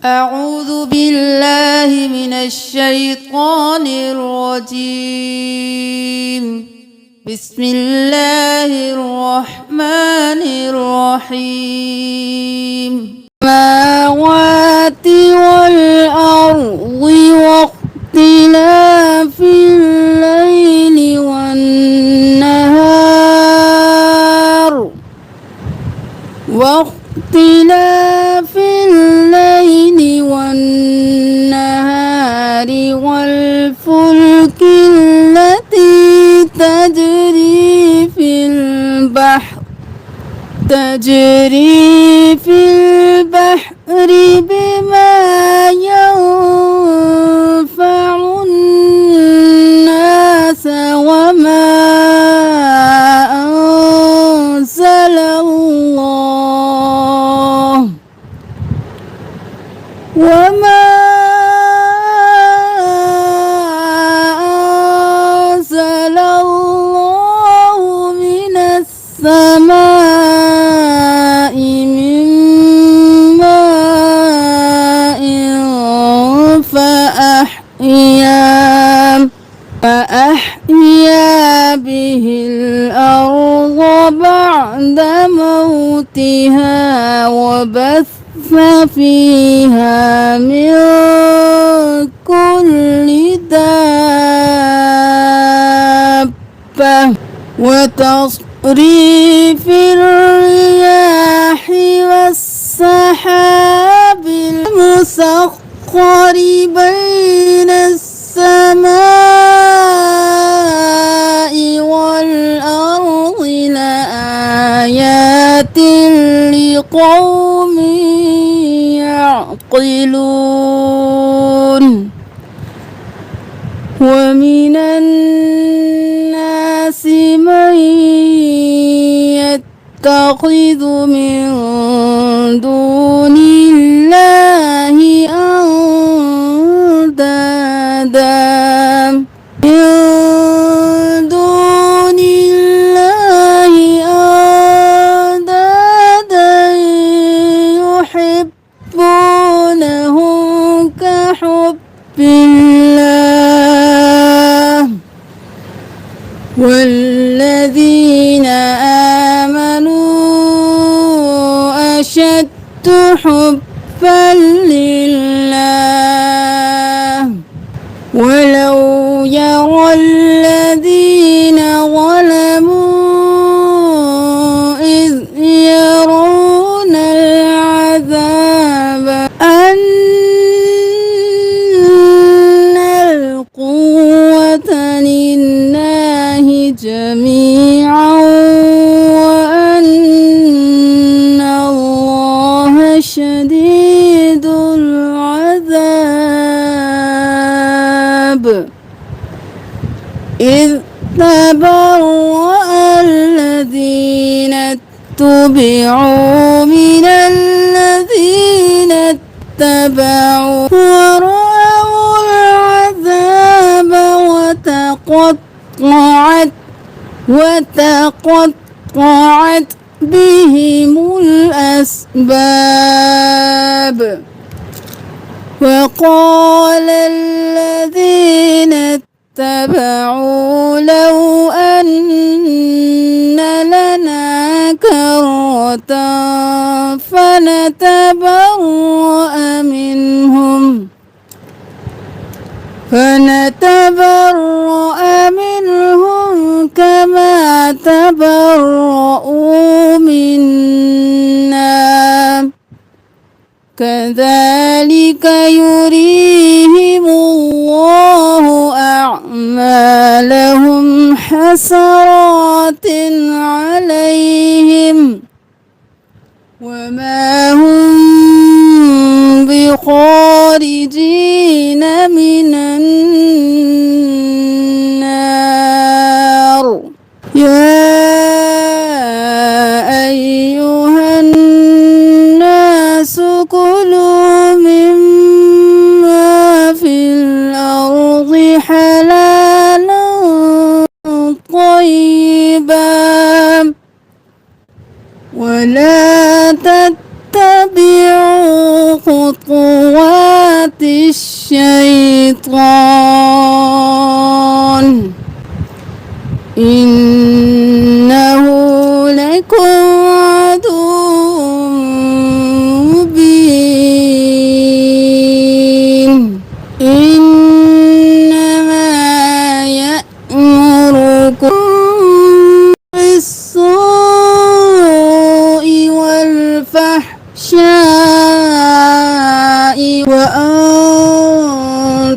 أعوذ بالله من الشيطان الرجيم. بسم الله الرحمن الرحيم. السماوات والأرض واختلاف الليل والنهار والفلك التي تجري في البحر بما ينفع الناس وما أنزل الله من السماء من ماء فأحيا به الأرض بعد موتها وبث فيها من كل دابة وتصريف الرياح والسحاب المسخر بين السماء والأرض لآيات لقوم يعقلون. ومن الناس من يتخذ من دون الله أندادا يحبونهم كحب الله والذين آمنوا أشد حبا لله ولو يرى الذين ظلموا إذ يرون العذاب أن القوة لله جميعا وأن الله شديد العذاب. إذ تبرأ الذين اتبعوا من الذين اتبعوا ورأوا العذاب وتقطعت بهم الأسباب. وقال الذين اتبعوا لو أن لنا كرة فنتبرأ منهم كما تبرؤوا منا كذلك يريهم الله أعمالهم حسرات عليهم وما هم بخارجين من النار. يا أيها الناس كلوا مما في الأرض حلالا طيبا ولا تتبعوا الشيطان إنه لكم عدو مبين إنما يأمركم بالسوء والفحشاء وأن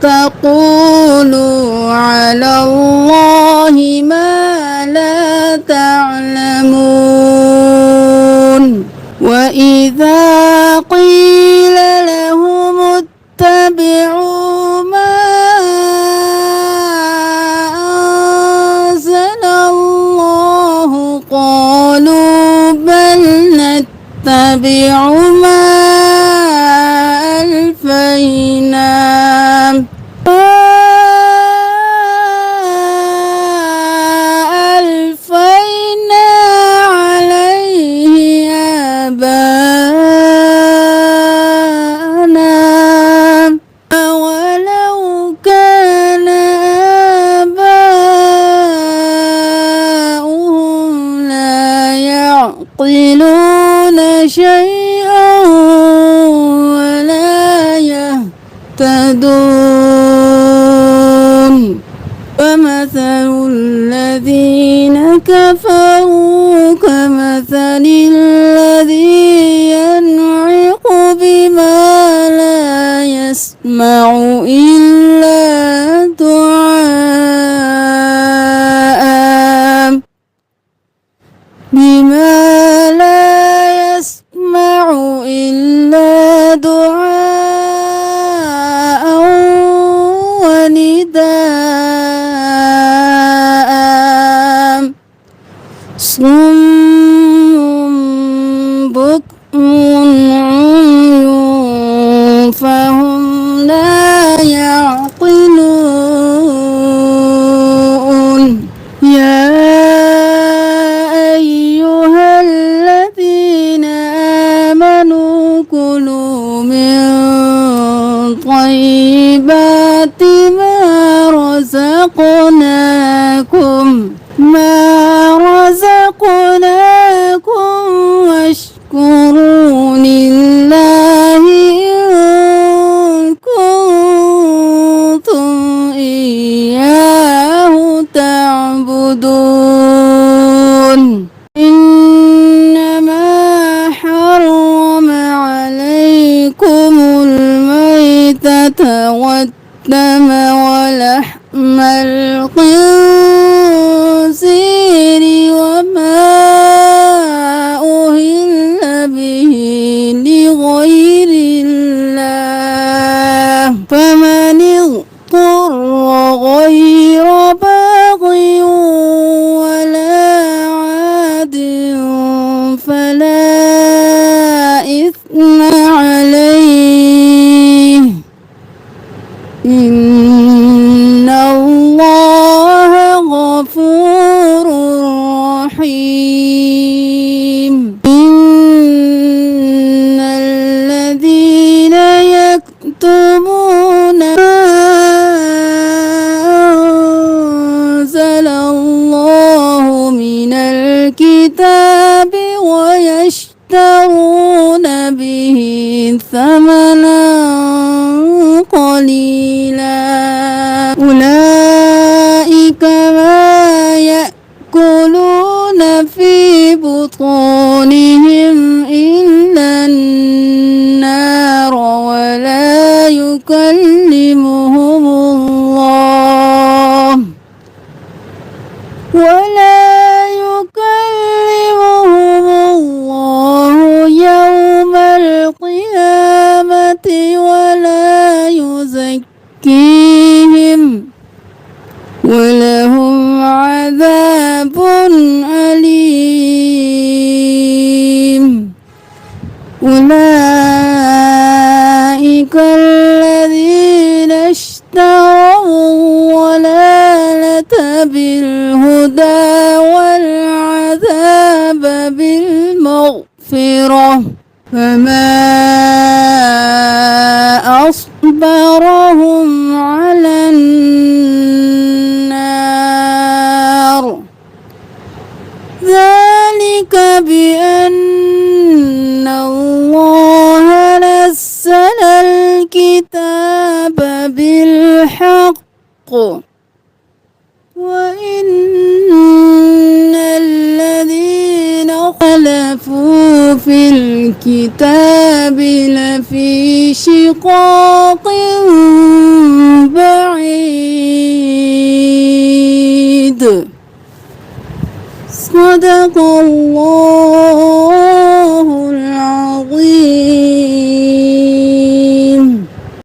تقولوا على الله ما لا تعلمون وإذا قيل لهم اتبعوا ما أنزل الله قالوا بل نتبع ما ألفينا عليه آباءنا أولو كان آباؤهم لا يعقلون شيئا ولا يهتدون ومثل الذين كفروا كمثل الذي ينعق بما لا يسمع إلا دعاء ونداء صم بكم عمي فهم لا يعقلون يا أيها الذين آمنوا كلوا من طيبات ما رزقناكم واشكروا لله إن كنتم إياه تعبدون إنما حرم عليكم الميتة والدم ولحم الخنزير وما أهل به لغير الله فمن اضطر غير باغ ولا عاد فلا إثم عليه إن الله غفور رحيم إن الذين يكتمون ما أنزل الله من الكتاب ويشترون به ثمنا قليلا أولئك ما يأكلون في بطونهم إلا النار ولا يكلمهم الله يوم القيامة ولا يزكيهم ولهم عذاب أليم أولئك الذين اشتروا الضلالة بالهدى والعذاب بالمغفرة فما وأصبرهم على النار ذلك بأن الله نزل الكتاب بالحق وإن الذين اختلفوا في الكتاب لفي شقاق بعيد صدق الله